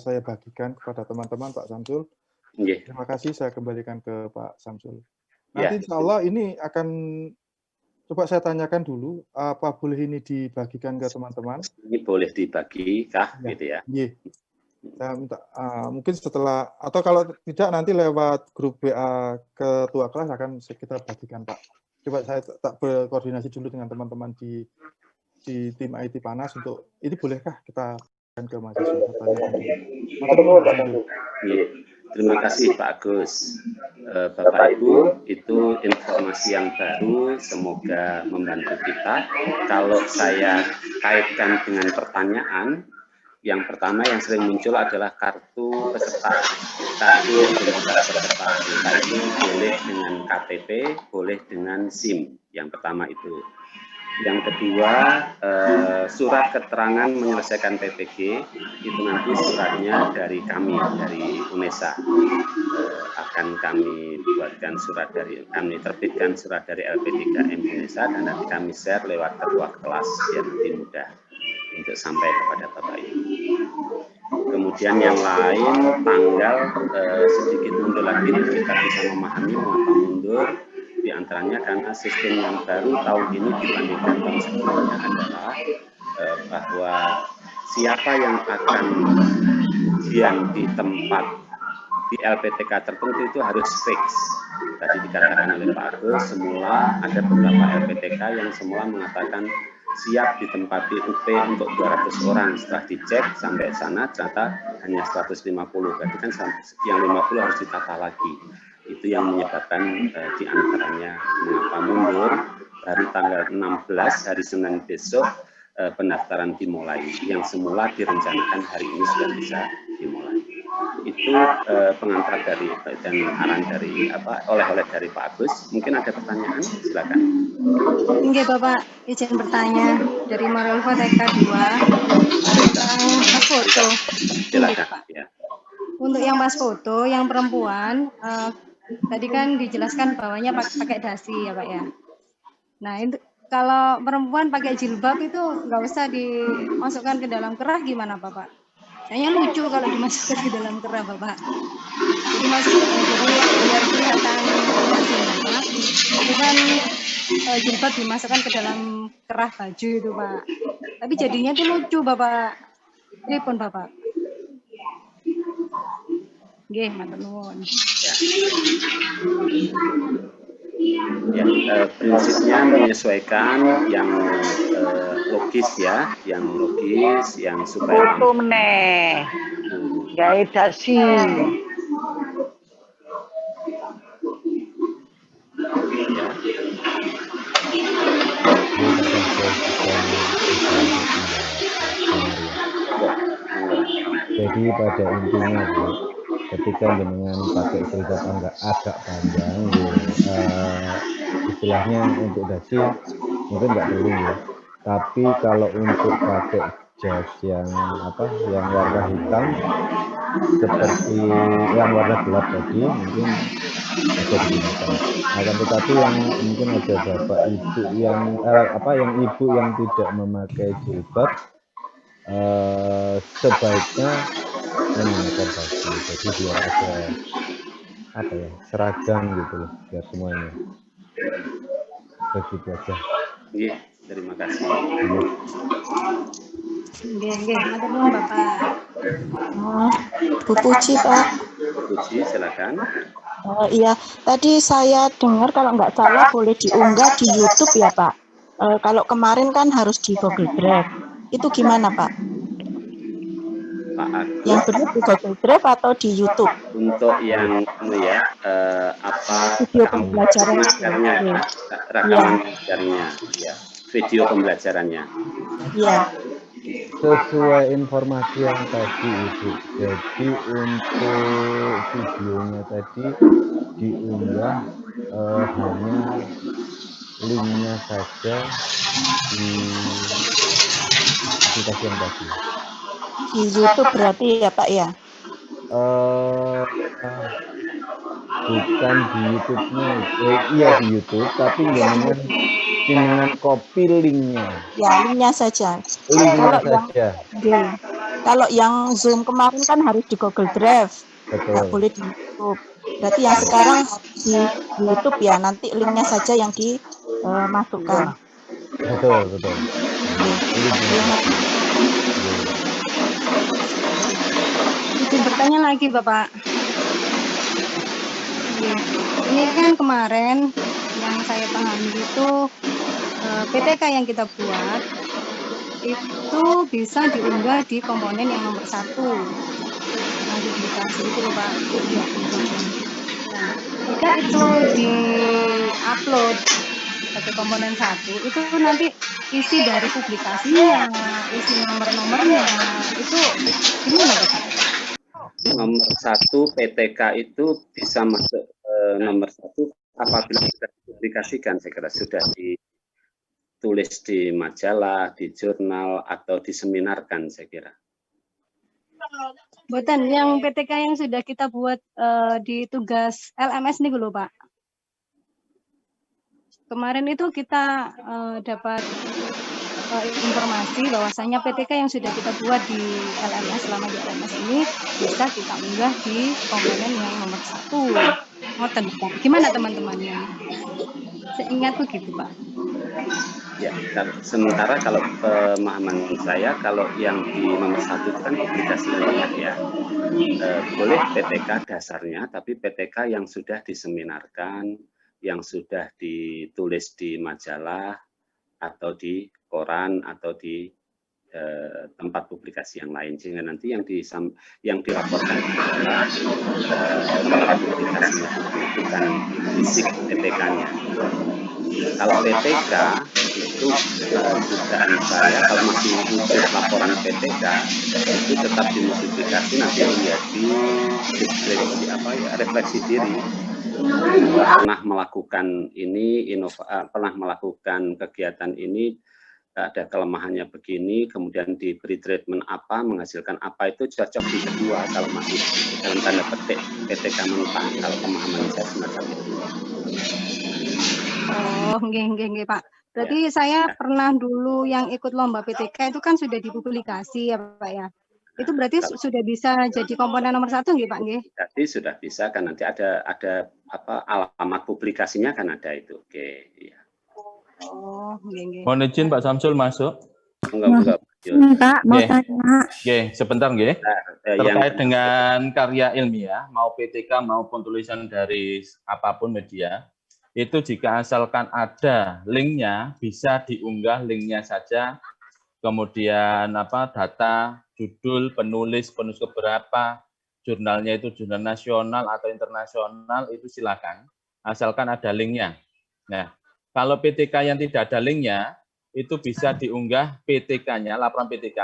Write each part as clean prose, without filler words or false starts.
saya bagikan kepada teman-teman Pak Samsul. Terima kasih, saya kembalikan ke Pak Samsul. Nanti insya Allah ini akan coba saya tanyakan dulu, apa boleh ini dibagikan ke teman-teman? Ini boleh dibagi kah, gitu ya? Iya. Saya minta mungkin setelah atau kalau tidak nanti lewat grup WA ketua kelas akan kita bagikan Pak. Coba saya tak berkoordinasi dulu dengan teman-teman di tim IT Panas untuk ini bolehkah kita berikan ke mahasiswa? Terima kasih Pak Agus. Bapak Ibu, itu informasi yang baru, semoga membantu kita. Kalau saya kaitkan dengan pertanyaan, yang pertama yang sering muncul adalah kartu peserta. Kartu identitas peserta. Entah itu boleh dengan KTP, boleh dengan SIM. Yang pertama itu. Yang kedua, surat keterangan menyelesaikan PPG, itu nanti suratnya dari kami, dari UNESA. Akan kami buatkan surat dari, kami terbitkan surat dari LP3M UNESA, dan nanti kami share lewat ketua kelas, biar lebih mudah untuk sampai kepada Bapak Ibu. Kemudian yang lain, tanggal sedikit mundur lagi, dan kita bisa memahami mengapa mundur. Di antaranya karena sistem yang baru tahun ini dibandingkan tahun sebelumnya adalah bahwa siapa yang akan ujian di tempat di LPTK tertentu itu harus fix. Tadi dikatakan oleh Pak Agus, semula ada beberapa LPTK yang semula mengatakan siap ditempati UP untuk 200 orang. Setelah dicek sampai sana ternyata hanya 150. Berarti kan yang 50 harus ditata lagi. Itu yang menyebabkan diantaranya mengapa mundur. Baru tanggal 16 hari Senin besok pendaftaran dimulai. Yang semula direncanakan hari ini sudah bisa dimulai. Itu pengantar dari dan arahan dari oleh dari Pak Agus. Mungkin ada pertanyaan, silakan. Oke Bapak, izin bertanya dari Marulfo TK 2 tentang pas foto. Silakan. Ya. Untuk yang pas foto, yang perempuan, tadi kan dijelaskan bawahnya pakai dasi ya Pak ya. Nah itu kalau perempuan pakai jilbab itu nggak usah dimasukkan ke dalam kerah gimana Bapak? Kayaknya lucu kalau dimasukkan ke dalam kerah Bapak. Jadi biar kelihatan dasinya, itu kan jilbab dimasukkan ke dalam kerah baju itu Pak. Tapi jadinya itu lucu Bapak. Pripun Bapak? Nggih, matur nuwun. Ya, prinsipnya menyesuaikan yang logis ya, yang logis, yang supaya foto meneh. Gawe dasi. Jadi pada intinya Bu, ketika dengan pakai jilbab agak panjang, istilahnya untuk dasi mungkin nggak perlu ya. Tapi kalau untuk pakai jas yang yang warna hitam seperti yang warna gelap tadi mungkin bisa digunakan. Akan tetapi yang mungkin ada bapak ibu yang yang ibu yang tidak memakai jilbab sebaiknya menggunakan dasi. Jadi biar ada seragam gitu loh, biar semuanya. Begitu aja. Iya, terima kasih. Nggih, matur nuwun Bapak. Bu Puji Pak. Bu Puji, silakan. Iya, tadi saya dengar kalau nggak salah boleh diunggah di YouTube ya Pak. Kalau kemarin kan harus di Google Drive. Itu gimana Pak? Yang benar di Google Drive atau di YouTube? Untuk yang video pembelajaran rekaman belajarnya, ya, video pembelajarannya. Iya. Sesuai informasi yang tadi Ibu. Jadi untuk videonya tadi diunggah hanya linknya saja di aplikasi yang tadi. Di YouTube berarti ya Pak ya? Bukan di YouTube-nya, iya di YouTube, tapi dengan copy linknya. Ya linknya saja. Linknya saja. Kalau yang Zoom kemarin kan harus di Google Drive, nggak Betul. boleh di YouTube. Berarti yang sekarang harus di YouTube ya, nanti linknya saja yang dimasukkan. Betul, betul. Terima Izin bertanya lagi Bapak. Ini kan kemarin yang saya pahami itu PTK yang kita buat itu bisa diunggah di komponen yang nomor 1 yang publikasi itu loh Pak. Ya, nah, jika itu di-upload sebagai komponen 1 itu nanti isi dari publikasinya, isi nomor-nomornya itu gimana Bapak? Nomor 1 PTK itu bisa masuk nomor 1 apabila sudah dipublikasikan, saya kira sudah ditulis di majalah, di jurnal, atau diseminarkan, saya kira. Buatan yang PTK yang sudah kita buat di tugas LMS nih loh Pak. Kemarin itu kita dapat informasi bahwasanya PTK yang sudah kita buat di LMS selama di LMS ini bisa kita unggah di komponen yang nomor 1. Gimana teman-temannya? Seingatku gitu Pak. Ya, sementara kalau pemahaman saya, kalau yang di nomor 1 itu kan publikasi ilmiah ya, boleh PTK dasarnya, tapi PTK yang sudah diseminarkan, yang sudah ditulis di majalah, atau di koran, atau di tempat publikasi yang lain, sehingga nanti yang dilaporkan adalah tempat publikasinya, bukan fisik PTK-nya. Kalau PTK itu dugaan saya kalau masih wujud laporan PTK itu tetap dimodifikasi nanti menjadi refleksi diri, pernah melakukan ini, pernah melakukan kegiatan ini, ada kelemahannya begini, kemudian diberi treatment apa, menghasilkan apa, itu cocok di kedua kalau masih dalam tanda petik PTK mentah, kalau pemahaman saya semacam itu. Oh, nggih Pak. Berarti saya pernah dulu yang ikut lomba PTK itu kan sudah dipublikasi ya Pak ya. Itu berarti sudah bisa jadi komponen nomor 1 nggih Pak nggih? Jadi sudah bisa kan, nanti ada apa alamat publikasinya kan ada itu. Oke, iya. Oh, nggih. Mohon izin Pak Samsul masuk. Enggak. Pak, mau tanya. Oke, sebentar nggih. Terkait dengan karya ilmiah, mau PTK maupun tulisan dari apapun media, itu jika asalkan ada linknya, bisa diunggah linknya saja, kemudian data, judul, penulis keberapa, jurnalnya itu jurnal nasional atau internasional, itu silakan, asalkan ada linknya. Nah, kalau PTK yang tidak ada linknya, itu bisa diunggah PTK-nya, laporan PTK,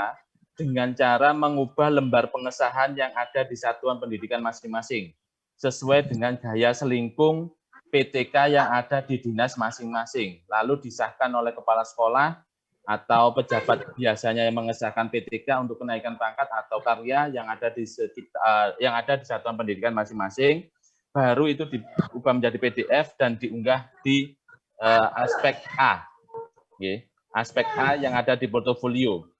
dengan cara mengubah lembar pengesahan yang ada di satuan pendidikan masing-masing, sesuai dengan gaya selingkung PTK yang ada di dinas masing-masing, lalu disahkan oleh kepala sekolah atau pejabat biasanya yang mengesahkan PTK untuk kenaikan pangkat atau karya yang ada di satuan pendidikan masing-masing, baru itu diubah menjadi PDF dan diunggah di aspek A, aspek A yang ada di portofolio.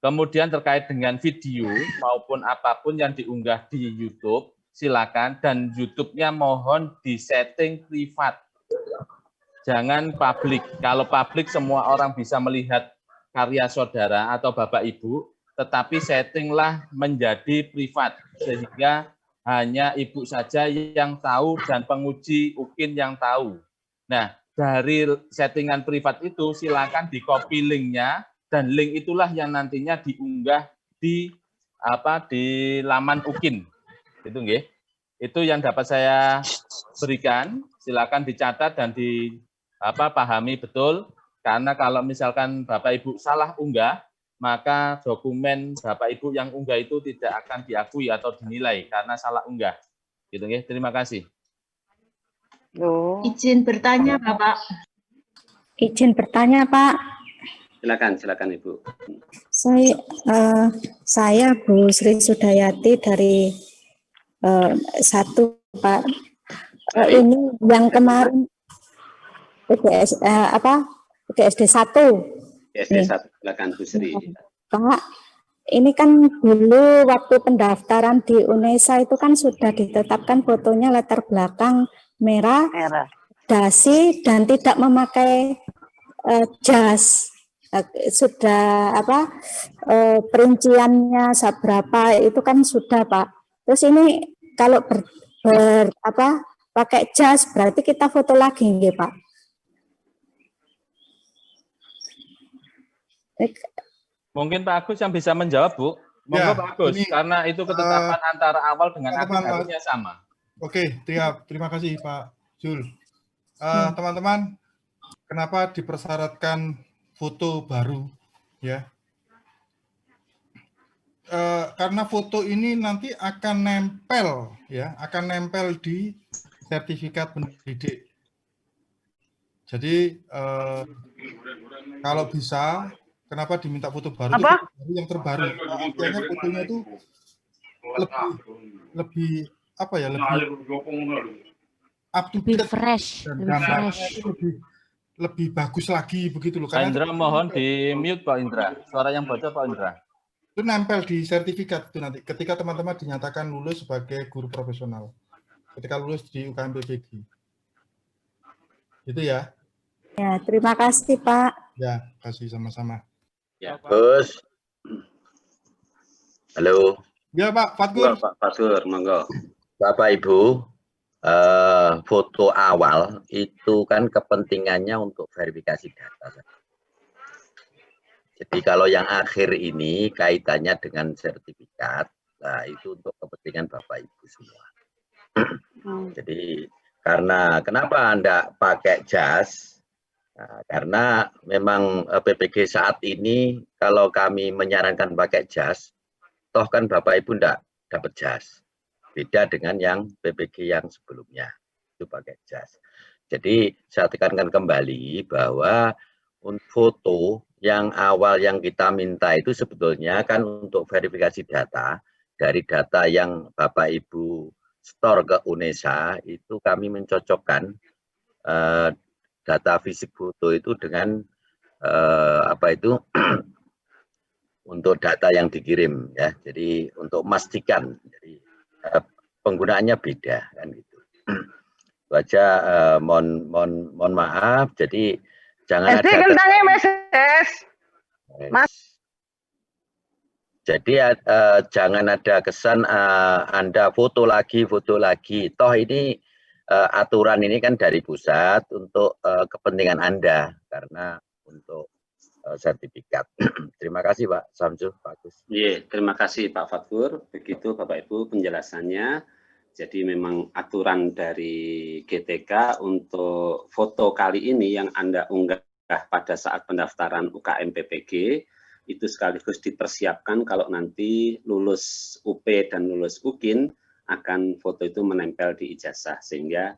Kemudian terkait dengan video maupun apapun yang diunggah di YouTube, silakan, dan YouTube-nya mohon disetting privat. Jangan publik. Kalau publik semua orang bisa melihat karya saudara atau Bapak Ibu, tetapi settinglah menjadi privat sehingga hanya Ibu saja yang tahu dan penguji UKIN yang tahu. Nah, dari settingan privat itu silakan di-copy linknya, dan link itulah yang nantinya diunggah di laman UKIN. Itu nggih. Itu yang dapat saya berikan. Silakan dicatat dan dipahami betul, karena kalau misalkan Bapak Ibu salah unggah, maka dokumen Bapak Ibu yang unggah itu tidak akan diakui atau dinilai karena salah unggah. Gitu nggih. Terima kasih. Izin bertanya, Bapak. Izin bertanya, Pak. Silakan Ibu. Saya Bu Sri Sudayati dari 1, Pak. Ini yang kemarin PDSD 1. PDSD 1, silakan Bu Sri. Pak, ini kan dulu waktu pendaftaran di UNESA itu kan sudah ditetapkan fotonya latar belakang merah, dasi dan tidak memakai jas. Sudah apa perinciannya seberapa itu kan sudah Pak. Terus ini kalau pakai jas berarti kita foto lagi nggih Pak? Mungkin Pak Agus yang bisa menjawab, Bu. Monggo Pak Agus, karena itu ketetapan antara awal dengan akhir harusnya sama. Oke, terima kasih Pak Jul. Teman-teman, kenapa dipersyaratkan foto baru? Ya, karena foto ini nanti akan nempel, ya, akan nempel di sertifikat pendidik. Jadi kalau bisa, kenapa diminta foto baru? Itu foto yang terbaru. Artinya fotonya itu lebih apa ya? Lebih up to date, fresh, dan gambarnya itu lebih bagus lagi begitu loh. Pak Indra mohon di mute Pak Indra. Suara yang bocor Pak Indra. Itu nempel di sertifikat itu nanti ketika teman-teman dinyatakan lulus sebagai guru profesional. Ketika lulus di UKM PPG. Gitu ya. Ya, terima kasih Pak. Ya, kasih sama-sama. Ya, Gus. Halo. Ya Pak Fatgur. Pak Fatgur, monggo. Bapak Ibu, foto awal itu kan kepentingannya untuk verifikasi data. Jadi kalau yang akhir ini kaitannya dengan sertifikat, nah itu untuk kepentingan Bapak Ibu semua. Jadi kenapa Anda pakai jas? Nah, karena memang PPG saat ini kalau kami menyarankan pakai jas, toh kan Bapak Ibu enggak dapat jas. Beda dengan yang PPG yang sebelumnya, itu pakai jas. Jadi saya tekankan kembali bahwa foto yang awal yang kita minta itu sebetulnya kan untuk verifikasi data, dari data yang Bapak Ibu store ke UNESA, itu kami mencocokkan data fisik foto itu dengan untuk data yang dikirim ya. Jadi untuk memastikan, jadi penggunaannya beda kan gitu. Itu aja, mohon maaf. Jadi jangan jangan ada kesan Anda foto lagi. Toh ini aturan ini kan dari pusat untuk kepentingan Anda karena untuk sertifikat. Terima kasih Pak Samsul, Pak Gus. Iya, terima kasih Pak Fatgur. Begitu Bapak Ibu penjelasannya. Jadi memang aturan dari GTK untuk foto kali ini yang Anda unggah pada saat pendaftaran UKM PPG itu sekaligus dipersiapkan kalau nanti lulus UP dan lulus UKIN akan foto itu menempel di ijazah sehingga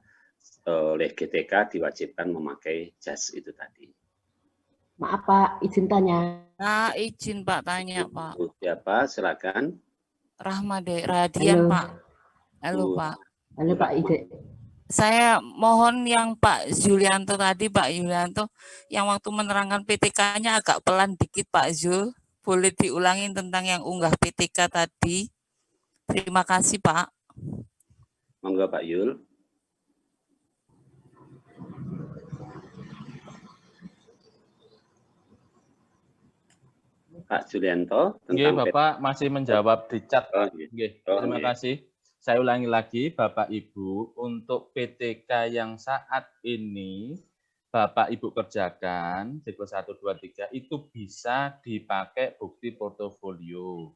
oleh GTK diwajibkan memakai jas itu tadi. Maaf Pak, izin tanya. Nah, izin Pak tanya Pak. Siapa? Silakan. Rahmade Radian Pak. Halo Pak. Halo Pak izin. Saya mohon yang Pak Julianto tadi, Pak Julianto, yang waktu menerangkan PTK-nya agak pelan dikit Pak Zul. Boleh diulangin tentang yang unggah PTK tadi. Terima kasih Pak. Monggo Pak Yul. Pak Julianto. Nggih, Bapak masih menjawab di chat. Nggih, terima kasih. Saya ulangi lagi, Bapak Ibu, untuk PTK yang saat ini Bapak Ibu kerjakan, siklus 1, 2, 3, itu bisa dipakai bukti portofolio.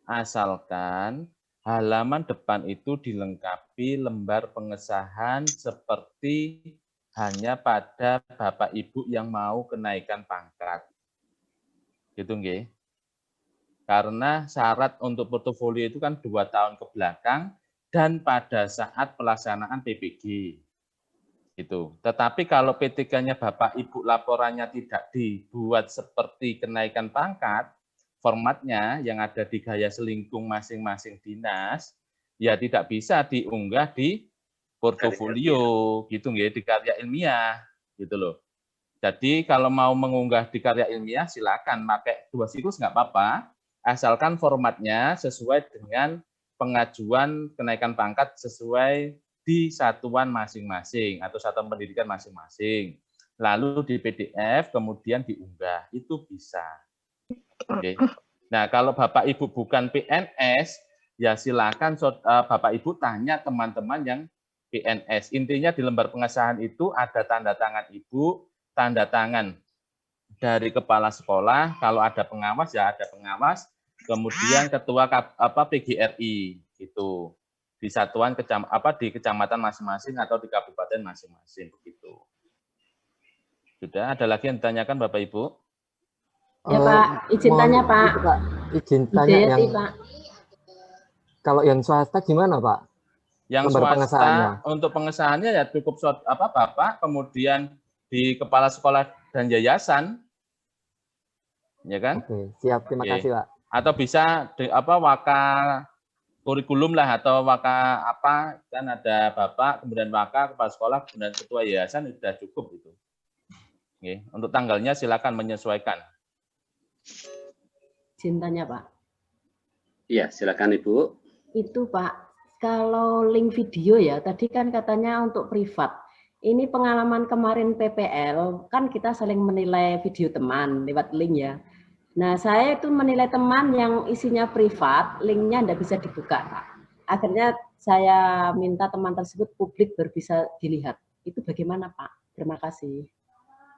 Asalkan halaman depan itu dilengkapi lembar pengesahan seperti hanya pada Bapak Ibu yang mau kenaikan pangkat. Gitu nggih. Karena syarat untuk portofolio itu kan 2 tahun ke belakang dan pada saat pelaksanaan PPG. Gitu. Tetapi kalau PTK-nya Bapak Ibu laporannya tidak dibuat seperti kenaikan pangkat, formatnya yang ada di gaya selingkung masing-masing dinas, ya tidak bisa diunggah di portofolio, gitu nggih, di karya ilmiah, gitu loh. Jadi kalau mau mengunggah di karya ilmiah silakan pakai 2 siklus nggak apa-apa, asalkan formatnya sesuai dengan pengajuan kenaikan pangkat sesuai di satuan masing-masing atau satuan pendidikan masing-masing. Lalu di PDF kemudian diunggah, itu bisa. Oke. Nah, kalau Bapak Ibu bukan PNS, ya silakan Bapak Ibu tanya teman-teman yang PNS. Intinya di lembar pengesahan itu ada tanda tangan Ibu, tanda tangan dari kepala sekolah, kalau ada pengawas ya ada pengawas, kemudian ketua PGRI itu di satuan di kecamatan masing-masing atau di kabupaten masing-masing begitu. Sudah ada lagi yang ditanyakan Bapak Ibu? Ya Pak, izin tanya Pak. Izin tanya yang Pak. Kalau yang swasta gimana Pak? Yang swasta untuk pengesahannya ya cukup Bapak, kemudian di kepala sekolah dan yayasan, ya kan? Oke, siap. Terima kasih Pak. Atau bisa di waka kurikulum lah atau waka kan ada Bapak, kemudian waka kepala sekolah, kemudian ketua yayasan sudah cukup itu. Oke, untuk tanggalnya silakan menyesuaikan. Cintanya Pak. Iya, silakan Ibu. Itu Pak, kalau link video ya, tadi kan katanya untuk privat. Ini pengalaman kemarin PPL, kan kita saling menilai video teman lewat link ya. Nah, saya itu menilai teman yang isinya privat, linknya tidak bisa dibuka, Pak. Akhirnya saya minta teman tersebut publik baru bisa dilihat. Itu bagaimana, Pak? Terima kasih.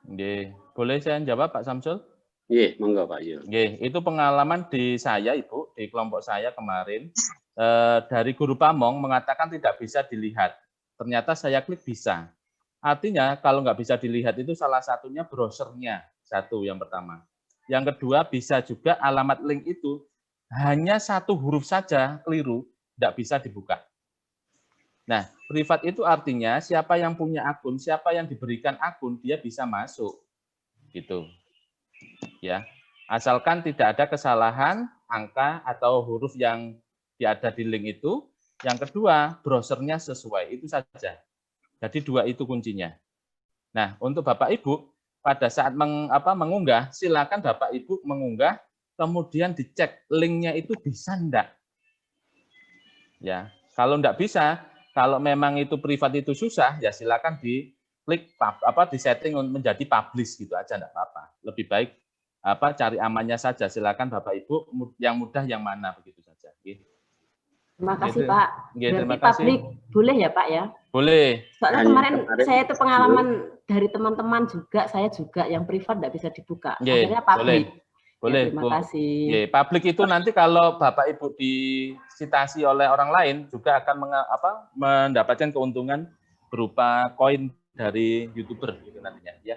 Oke, boleh saya jawab Pak Samsul? Iya, monggo Pak Yul. Itu pengalaman di saya Ibu, di kelompok saya kemarin, dari guru pamong mengatakan tidak bisa dilihat. Ternyata saya klik bisa. Artinya kalau nggak bisa dilihat itu salah satunya browsernya, satu yang pertama. Yang kedua bisa juga alamat link itu hanya satu huruf saja keliru, tidak bisa dibuka. Nah, privat itu artinya siapa yang punya akun, siapa yang diberikan akun, dia bisa masuk. Gitu. Ya, asalkan tidak ada kesalahan angka atau huruf yang ada di link itu. Yang kedua, browsernya sesuai, itu saja. Jadi dua itu kuncinya. Nah, untuk Bapak Ibu pada saat mengunggah, silakan Bapak Ibu mengunggah, kemudian dicek linknya itu bisa enggak. Ya, kalau enggak bisa, kalau memang itu privat itu susah, ya silakan diklik di setting menjadi publish gitu aja, enggak apa-apa. Lebih baik cari amannya saja. Silakan Bapak Ibu yang mudah yang mana begitu saja. Terima kasih Pak. Berarti publik boleh ya Pak ya? Boleh. Soalnya kemarin saya itu pengalaman dari teman-teman juga, saya juga yang privat tidak bisa dibuka. Akhirnya publik. Boleh. Terima kasih. Publik itu nanti kalau Bapak Ibu disitasi oleh orang lain juga akan mendapatkan keuntungan berupa koin dari YouTuber gitu nantinya ya.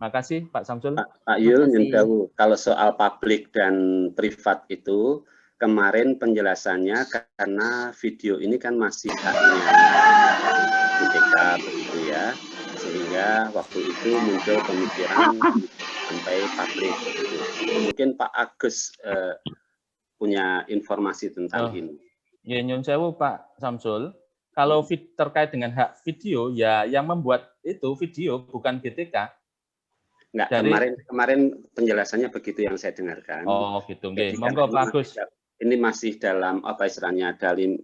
Makasih Pak Samsul. Pak Yul, nyindawu, kalau soal publik dan privat itu kemarin penjelasannya karena video ini kan masih haknya PTK begitu ya, sehingga waktu itu muncul pemikiran sampai publik begitu. Mungkin Pak Agus punya informasi tentang ini. Ya, nyun sewu Pak Samsul. Kalau terkait dengan hak video, ya yang membuat itu video bukan GTK. Enggak, kemarin penjelasannya begitu yang saya dengarkan. Oh, gitu. Nggih. Monggo Pak Agus. Ini masih dalam istilahnya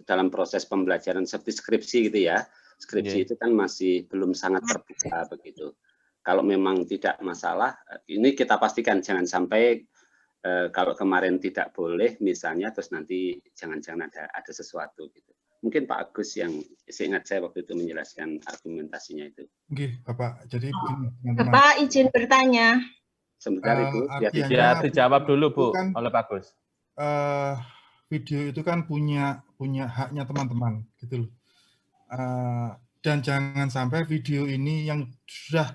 dalam proses pembelajaran seperti skripsi gitu ya. Skripsi itu kan masih belum sangat terbuka begitu. Kalau memang tidak masalah, ini kita pastikan jangan sampai kalau kemarin tidak boleh misalnya terus nanti jangan-jangan ada sesuatu gitu. Mungkin Pak Agus yang seingat saya waktu itu menjelaskan argumentasinya itu. Oke, Bapak. Jadi teman-teman. Bapak izin bertanya. Sebentar Ibu. Ya, dijawab dulu Bu oleh Pak Agus. Video itu kan punya haknya teman-teman gitu loh. Dan jangan sampai video ini yang sudah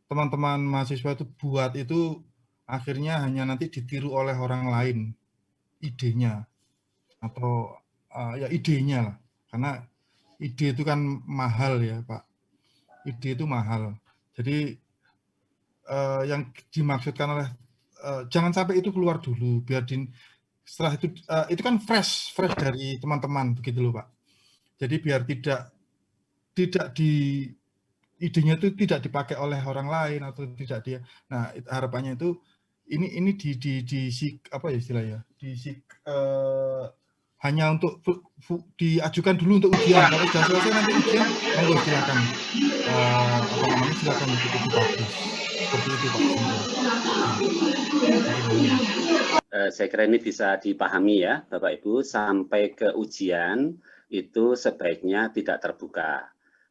teman-teman mahasiswa itu buat itu akhirnya hanya nanti ditiru oleh orang lain idenya atau ya idenya lah, karena ide itu kan mahal ya Pak, ide itu mahal. Jadi yang dimaksudkan oleh jangan sampai itu keluar dulu, biar setelah itu kan fresh dari teman-teman begitu loh Pak. Jadi biar tidak idenya itu tidak dipakai oleh orang lain atau tidak dia. Nah, harapannya itu ini apa ya istilahnya? hanya untuk diajukan dulu untuk ujian. Kalau sudah selesai nanti ujian, monggo silakan silakan untuk dipublish. Seperti itu Pak. Saya kira ini bisa dipahami ya Bapak Ibu, sampai ke ujian itu sebaiknya tidak terbuka.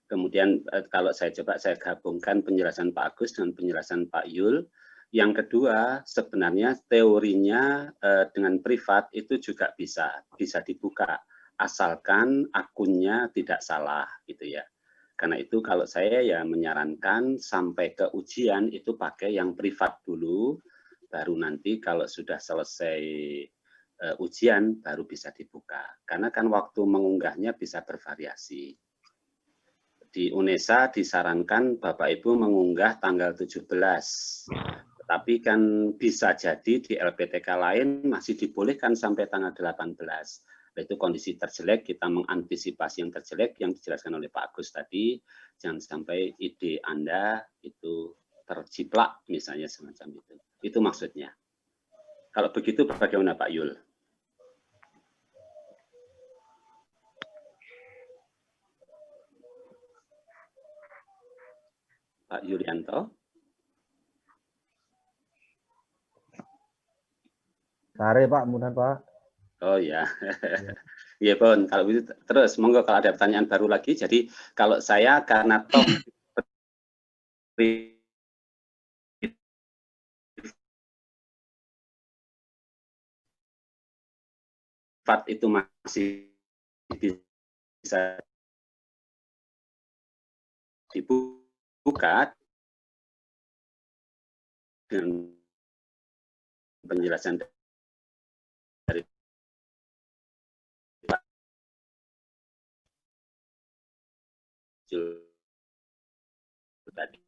Kemudian kalau saya gabungkan penjelasan Pak Agus dengan penjelasan Pak Yul. Yang kedua, sebenarnya teorinya dengan privat itu juga bisa dibuka, asalkan akunnya tidak salah gitu ya. Karena itu kalau saya ya menyarankan sampai ke ujian itu pakai yang privat dulu, baru nanti kalau sudah selesai ujian baru bisa dibuka. Karena kan waktu mengunggahnya bisa bervariasi. Di UNESA disarankan Bapak Ibu mengunggah tanggal 17. Tapi kan bisa jadi di LPTK lain masih dibolehkan sampai tanggal 18. Itu kondisi terjelek, kita mengantisipasi yang terjelek yang dijelaskan oleh Pak Agus tadi. Jangan sampai ide Anda itu terjiplak misalnya semacam itu. Itu maksudnya. Kalau begitu bagaimana Pak Yul? Pak Yulianto? Sare Pak, mudah Pak. Oh ya, ya Bon. Kalau itu terus, monggo kalau ada pertanyaan baru lagi. Jadi kalau saya karena toh privat itu masih bisa dibuka dengan penjelasan dari Pak Jul tadi.